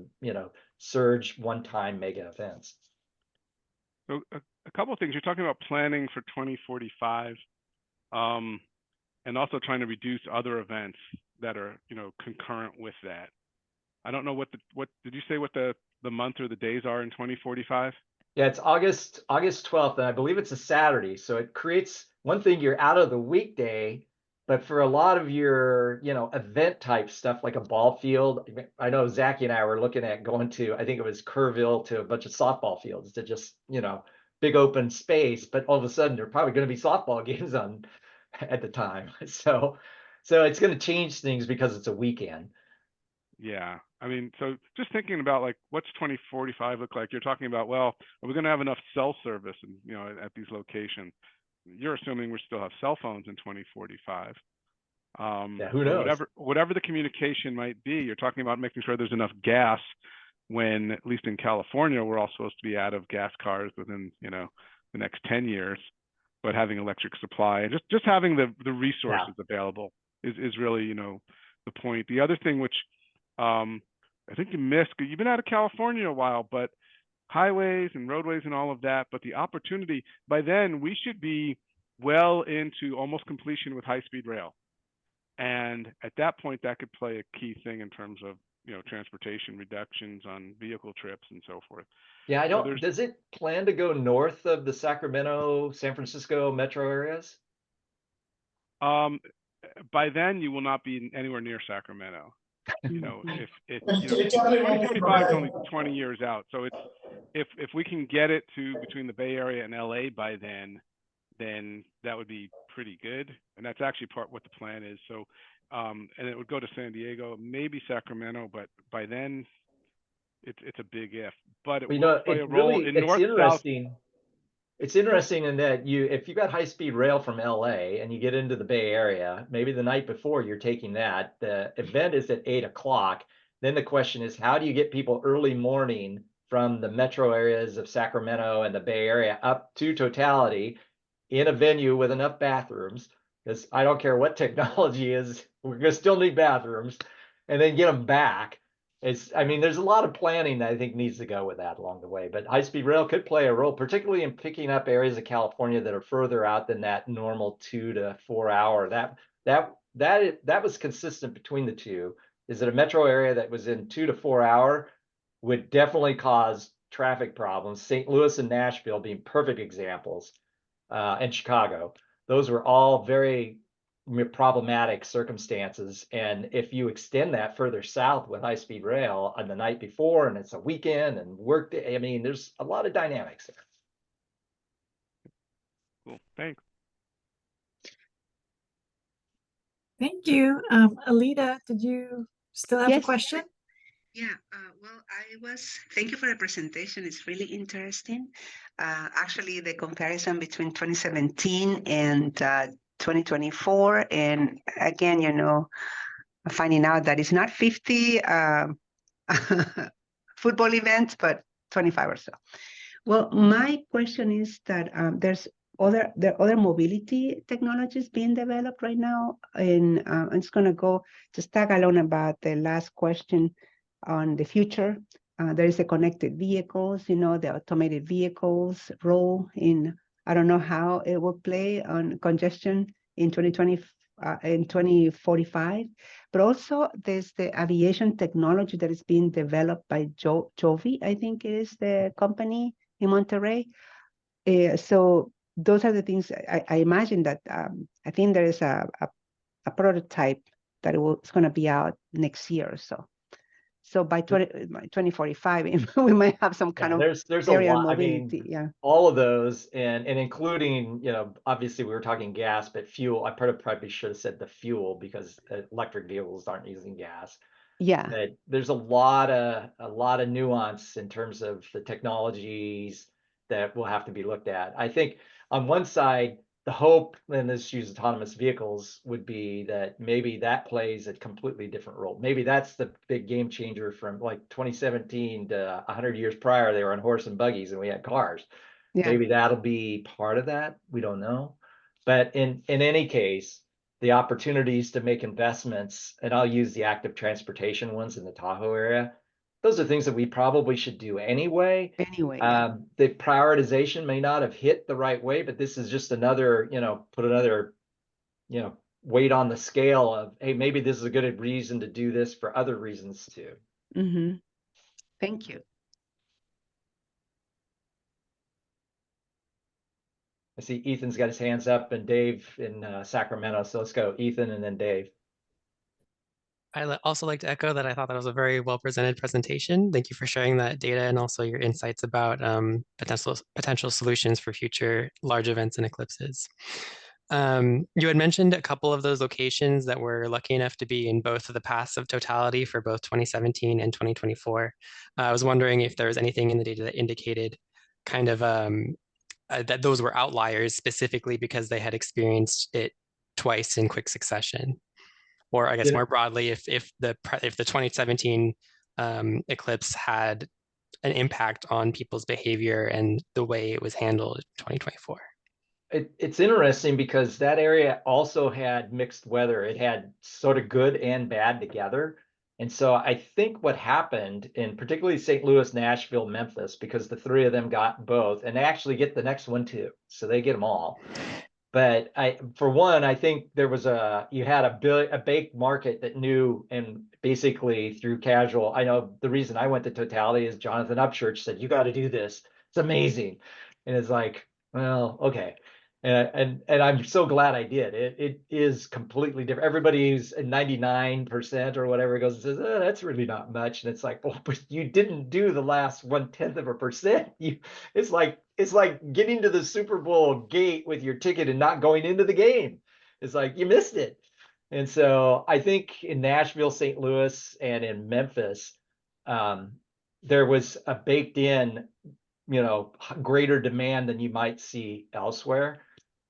surge one-time mega events. So a couple of things. You're talking about planning for 2045, and also trying to reduce other events that are, concurrent with that. I don't know what did you say what the month or the days are in 2045? Yeah, it's August 12th, and I believe it's a Saturday. So it creates one thing, you're out of the weekday, but for a lot of your, event type stuff like a ball field, I know Zachy and I were looking at going to, I think it was Kerrville, to a bunch of softball fields to just, big open space, but all of a sudden there are probably going to be softball games on at the time. So it's going to change things because it's a weekend. Yeah, I mean, so just thinking about like what's 2045 look like? You're talking about, well, are we going to have enough cell service, and at these locations? You're assuming we still have cell phones in 2045. Yeah, who knows? Whatever the communication might be, you're talking about making sure there's enough gas. When, at least in California, we're all supposed to be out of gas cars within the next 10 years, but having electric supply and just having the resources available is really the point. The other thing which I think you missed, you've been out of California a while, but highways and roadways and all of that, but the opportunity, by then we should be well into almost completion with high-speed rail. And at that point, that could play a key thing in terms of transportation reductions on vehicle trips and so forth. Yeah, does it plan to go north of the Sacramento, San Francisco metro areas? By then you will not be anywhere near Sacramento. If 2075 is only 20 years out. So it's if we can get it to between the Bay Area and LA by then that would be pretty good. And that's actually what the plan is. So and it would go to San Diego, maybe Sacramento, but by then it's a big if. But it will play a role in north-south. It's interesting in that if you got high-speed rail from LA and you get into the Bay Area, maybe the night before you're taking that, the event is at 8 o'clock. Then the question is, how do you get people early morning from the metro areas of Sacramento and the Bay Area up to Totality in a venue with enough bathrooms? Because I don't care what technology is, we're going to still need bathrooms, and then get them back. There's a lot of planning that I think needs to go with that along the way, but high-speed rail could play a role, particularly in picking up areas of California that are further out than that normal 2 to 4 hour. That was consistent between the two, is that a metro area that was in 2 to 4 hour would definitely cause traffic problems. St. Louis and Nashville being perfect examples, and Chicago. Those were all very problematic circumstances. And if you extend that further south with high-speed rail on the night before, and it's a weekend and work day, there's a lot of dynamics there. Cool, thanks. Thank you. Alita, did you still have a question? Yeah, thank you for the presentation. It's really interesting. Actually, the comparison between 2017 and 2024. And again, finding out that it's not 50 football events, but 25 or so. Well, my question is that there are other mobility technologies being developed right now. And I'm just going to just tag along about the last question on the future. There is the connected vehicles, the automated vehicles role in, I don't know how it will play on congestion in 2045, but also there's the aviation technology that is being developed by Jovi, I think is the company in Monterrey. So those are the things I imagine that I think there is a prototype that it's going to be out next year or so. So by 2045, we might have some kind of there's area a lot. mobility. All of those, and including, obviously we were talking gas, but fuel. I probably should have said the fuel, because electric vehicles aren't using gas. Yeah. But there's a lot of nuance in terms of the technologies that will have to be looked at. I think on one side, the hope, and this use autonomous vehicles, would be that maybe that plays a completely different role. Maybe that's the big game changer from like 2017 to 100 years prior, they were on horse and buggies and we had cars. Yeah. Maybe that'll be part of that. We don't know. But in any case, the opportunities to make investments, and I'll use the active transportation ones in the Tahoe area, those are things that we probably should do anyway. Anyway, yeah. The prioritization may not have hit the right way, but this is just another, put another, weight on the scale of, hey, maybe this is a good reason to do this for other reasons too. Mm-hmm. Thank you. I see Ethan's got his hands up and Dave in Sacramento. So let's go Ethan and then Dave. Also like to echo that I thought that was a very well presented presentation. Thank you for sharing that data and also your insights about potential solutions for future large events and eclipses. You had mentioned a couple of those locations that were lucky enough to be in both of the paths of totality for both 2017 and 2024. I was wondering if there was anything in the data that indicated kind of that those were outliers specifically because they had experienced it twice in quick succession. Or I guess more broadly, if the 2017 eclipse had an impact on people's behavior and the way it was handled in 2024. It's interesting because that area also had mixed weather. It had sort of good and bad together. And so I think what happened in particularly St. Louis, Nashville, Memphis, because the three of them got both, and they actually get the next one too. So they get them all. But for one, I think there was you had a baked market that knew, and basically through casual, I know the reason I went to Totality is Jonathan Upchurch said, you got to do this. It's amazing. And it's like, well, okay. And I'm so glad I did. It is completely different. Everybody who's 99% or whatever goes and says, oh, that's really not much. And it's like, well, but you didn't do the last 0.1%. It's like getting to the Super Bowl gate with your ticket and not going into the game. It's like you missed it. And so I think in Nashville, St. Louis, and in Memphis, there was a baked in, greater demand than you might see elsewhere.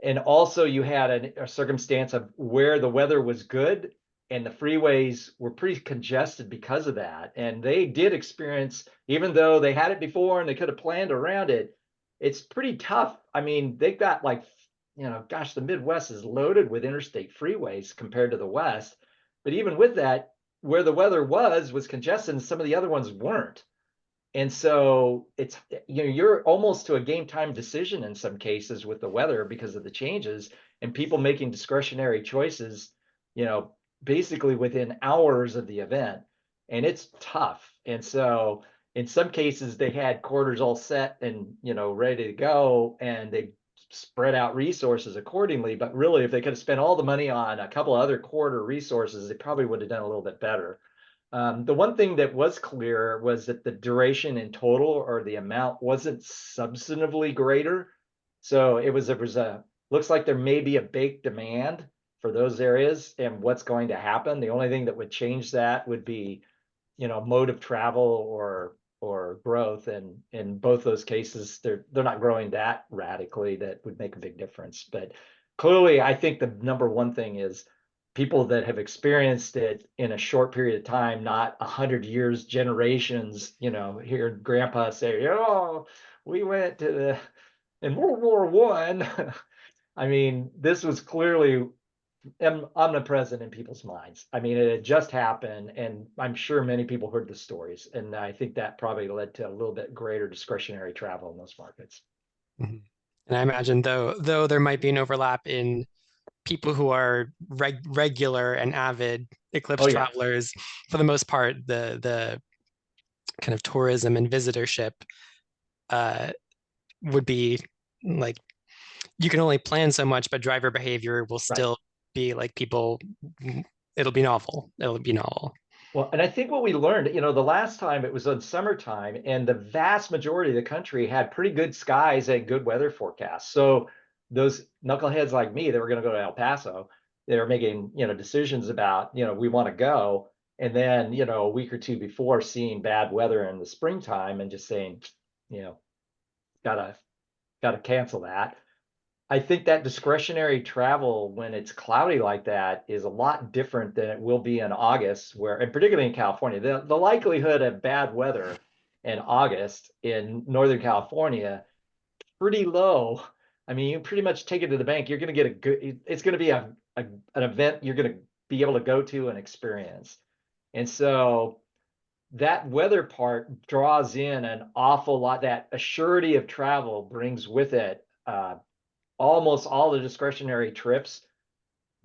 And also you had a circumstance of where the weather was good and the freeways were pretty congested because of that. And they did experience, even though they had it before and they could have planned around it, it's pretty tough. I mean, they've got like, gosh, the Midwest is loaded with interstate freeways compared to the West. But even with that, where the weather was congested and some of the other ones weren't. And so it's, you're almost to a game time decision in some cases with the weather because of the changes and people making discretionary choices, basically within hours of the event. And it's tough. And so in some cases they had quarters all set and, ready to go, and they spread out resources accordingly. But really, if they could have spent all the money on a couple of other quarter resources, they probably would have done a little bit better. The one thing that was clear was that the duration in total, or the amount, wasn't substantively greater. So it was looks like there may be a baked demand for those areas, and what's going to happen. The only thing that would change that would be, mode of travel or growth. And in both those cases, they're not growing that radically that would make a big difference. But clearly, I think the number one thing is people that have experienced it in a short period of time, not 100 years, generations. Hear grandpa say, oh, we went in World War I. I mean, this was clearly omnipresent in people's minds. I mean, it had just happened, and I'm sure many people heard the stories. And I think that probably led to a little bit greater discretionary travel in those markets. Mm-hmm. And I imagine though there might be an overlap in people who are regular and avid eclipse travelers, for the most part, the kind of tourism and visitorship would be like, you can only plan so much, but driver behavior will still be like people, it'll be novel. Well, and I think what we learned, the last time it was in summertime, and the vast majority of the country had pretty good skies and good weather forecasts. So those knuckleheads like me that were going to go to El Paso, they were making, decisions about, we want to go. And then, a week or two before, seeing bad weather in the springtime and just saying, gotta got to cancel that. I think that discretionary travel when it's cloudy like that is a lot different than it will be in August, where, and particularly in California, the likelihood of bad weather in August in Northern California, pretty low. I mean, you pretty much take it to the bank. You're going to get a good, it's going to be an event you're going to be able to go to and experience. And so that weather part draws in an awful lot. That assurity of travel brings with it almost all the discretionary trips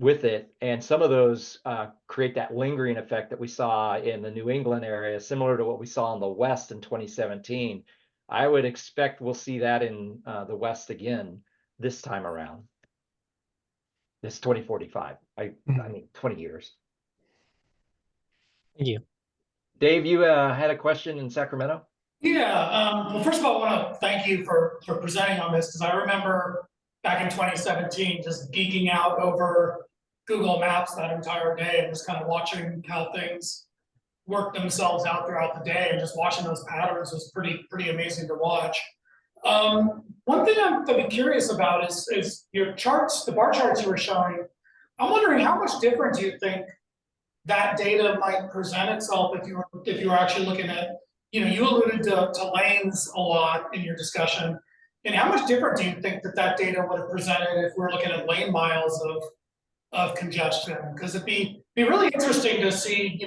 with it. And some of those create that lingering effect that we saw in the New England area, similar to what we saw in the West in 2017. I would expect we'll see that in the West again this time around. This 2045. I mean, 20 years. Thank you. Dave, you had a question in Sacramento? Yeah, well, first of all, I want to thank you for presenting on this, because I remember back in 2017 just geeking out over Google Maps that entire day and just kind of watching how things work themselves out throughout the day, and just watching those patterns was pretty amazing to watch. One thing I'm curious about is your charts, the bar charts you were showing. I'm wondering how much different do you think that data might present itself if you were actually looking at, you alluded to lanes a lot in your discussion, and how much different do you think that data would have presented if we're looking at lane miles of congestion? Because it'd be really interesting to see,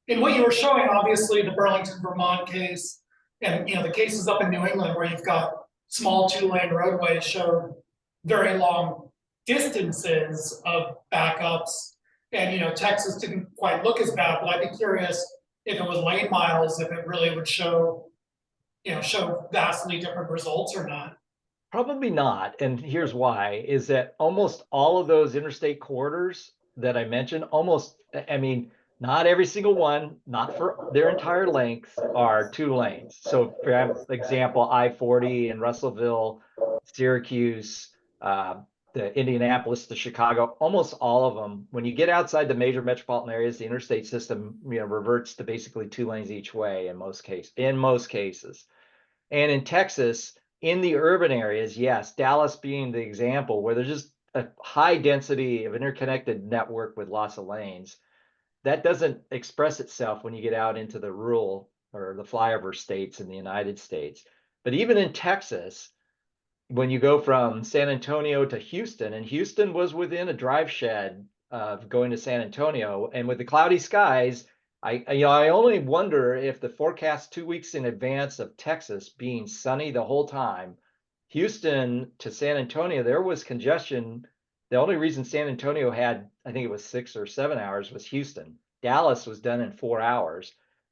in what you were showing, obviously the Burlington, Vermont case, and the cases up in New England where you've got small 2-lane roadways show very long distances of backups. And Texas didn't quite look as bad, but I'd be curious if it was lane miles, if it really would show vastly different results or not. Probably not. And here's why, is that almost all of those interstate corridors that I mentioned, I mean, not every single one, not for their entire length, are 2 lanes. So for example, I-40 in Russellville, Syracuse, the Indianapolis to Chicago, almost all of them, when you get outside the major metropolitan areas, the interstate system, reverts to basically 2 lanes each way in most cases. And in Texas, in the urban areas, yes, Dallas being the example, where there's just a high density of interconnected network with lots of lanes, that doesn't express itself when you get out into the rural or the flyover states in the United States. But even in Texas, when you go from San Antonio to Houston, and Houston was within a drive shed of going to San Antonio, and with the cloudy skies, I only wonder if the forecast 2 weeks in advance of Texas being sunny the whole time, Houston to San Antonio, there was congestion. The only reason San Antonio had, I think it was 6 or 7 hours, was Houston. Dallas was done in 4 hours,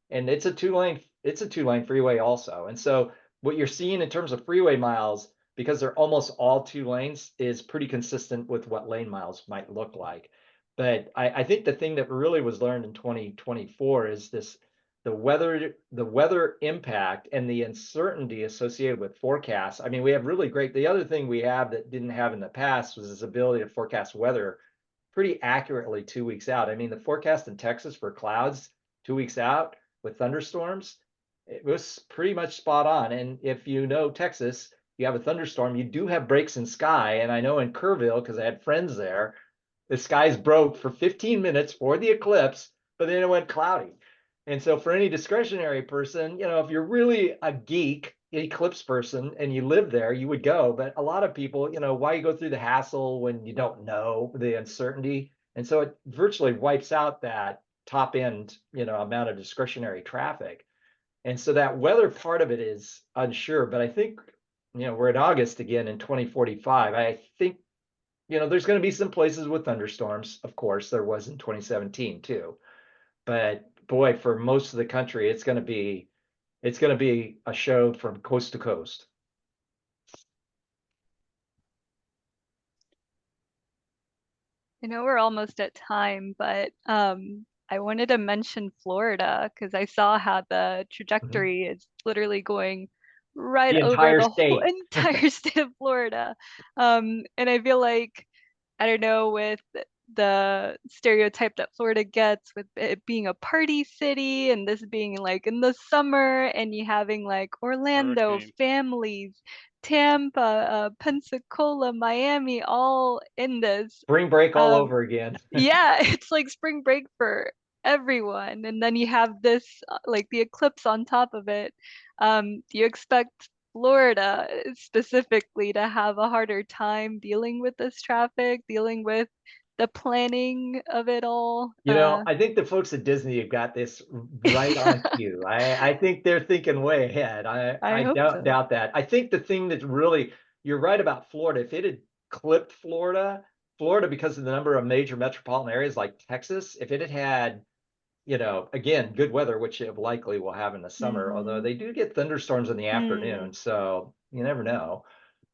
and it's a 2-lane freeway also. And so what you're seeing in terms of freeway miles, because they're almost all 2 lanes, is pretty consistent with what lane miles might look like. But I think the thing that really was learned in 2024 is the weather impact and the uncertainty associated with forecasts. I mean, we have really great, the other thing we have that didn't have in the past was this ability to forecast weather pretty accurately 2 weeks out. I mean, the forecast in Texas for clouds 2 weeks out with thunderstorms, it was pretty much spot on. And if you know Texas, you have a thunderstorm, you do have breaks in sky. And I know in Kerrville, because I had friends there, the skies broke for 15 minutes for the eclipse, but then it went cloudy. And so for any discretionary person, if you're really a geek eclipse person and you live there, you would go. But a lot of people, why you go through the hassle when you don't know the uncertainty? And so it virtually wipes out that top end, amount of discretionary traffic. And so that weather part of it is unsure. But I think, we're in August again in 2045. I think, there's going to be some places with thunderstorms. Of course, there was in 2017 too. But boy, for most of the country, it's going to be a show from coast to coast. I know we're almost at time, but I wanted to mention Florida because I saw how the trajectory is literally going right The over entire the whole state. entire state of Florida. And I feel like, I don't know, with the stereotype that Florida gets with it being a party city and this being like in the summer and you having like Orlando Hurricane. families Tampa, Pensacola, Miami, all in this. Spring break all Um, over again. Yeah, it's like spring break for everyone. And then you have this, like the eclipse on top of it. Do you expect Florida specifically to have a harder time dealing with this traffic, dealing with the planning of it all? You know, I think the folks at Disney have got this right on cue. I think they're thinking way ahead. I hope so. doubt that. I think the thing that really, you're right about Florida. If it had clipped Florida, because of the number of major metropolitan areas like Texas, if it had had, you know, again, good weather, which it likely will have in the summer, although they do get thunderstorms in the afternoon, so you never know.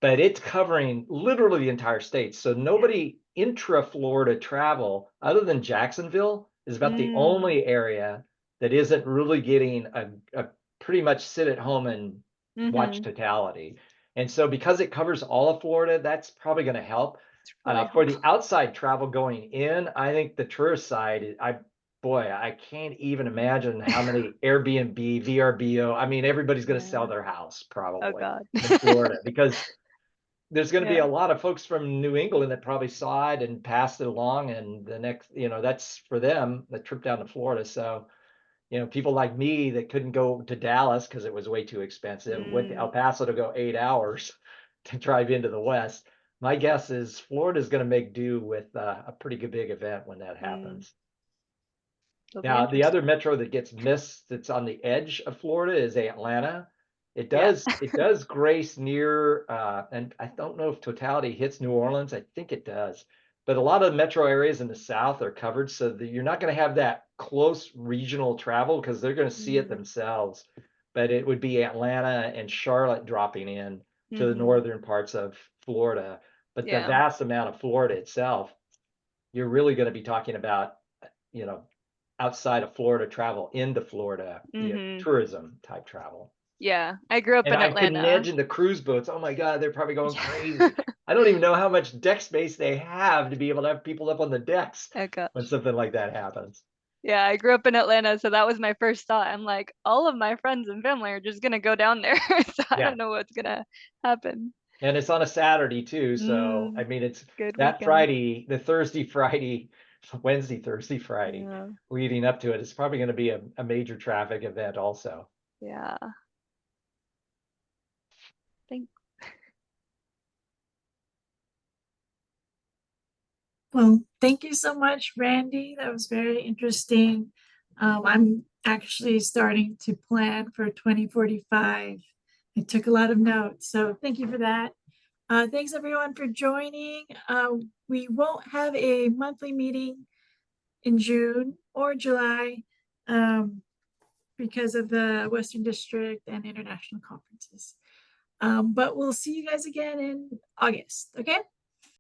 But it's covering literally the entire state. So nobody intra-Florida travel other than Jacksonville is about the only area that isn't really getting a pretty much sit at home and watch totality. And so because it covers all of Florida, that's probably going to help. For the outside travel going in, I think the tourist side, I can't even imagine how many Airbnb, VRBO. I mean, everybody's going to sell their house probably in Florida because there's going to be a lot of folks from New England that probably saw it and passed it along. And the next, you know, that's for them, the trip down to Florida. So, you know, people like me that couldn't go to Dallas because it was way too expensive, went to El Paso to go 8 hours to drive into the West. My guess is Florida is going to make do with a pretty good big event when that happens. Now, the other metro that gets missed that's on the edge of Florida is Atlanta. It does grace near, and I don't know if totality hits New Orleans. I think it does. But a lot of metro areas in the South are covered, so that you're not going to have that close regional travel because they're going to see it themselves. But it would be Atlanta and Charlotte dropping in to the northern parts of Florida. But the vast amount of Florida itself, you're really going to be talking about, you know, outside of Florida travel into Florida, tourism type travel. Yeah, I grew up And in I can Atlanta. imagine the cruise boats. Oh my God, they're probably going crazy. I don't even know how much deck space they have to be able to have people up on the decks when something like that happens. Yeah, I grew up in Atlanta, so that was my first thought. I'm like, all of my friends and family are just gonna go down there, so I don't know what's gonna happen. And it's on a Saturday too, so I mean, it's good that weekend. Friday, the Thursday, Friday, Wednesday, Thursday, Friday, leading up to it. It's probably going to be a major traffic event also. Yeah. Thanks. Well, thank you so much, Randy. That was very interesting. I'm actually starting to plan for 2045. I took a lot of notes, so thank you for that. Thanks everyone for joining. We won't have a monthly meeting in June or July because of the Western District and international conferences. But we'll see you guys again in August, okay?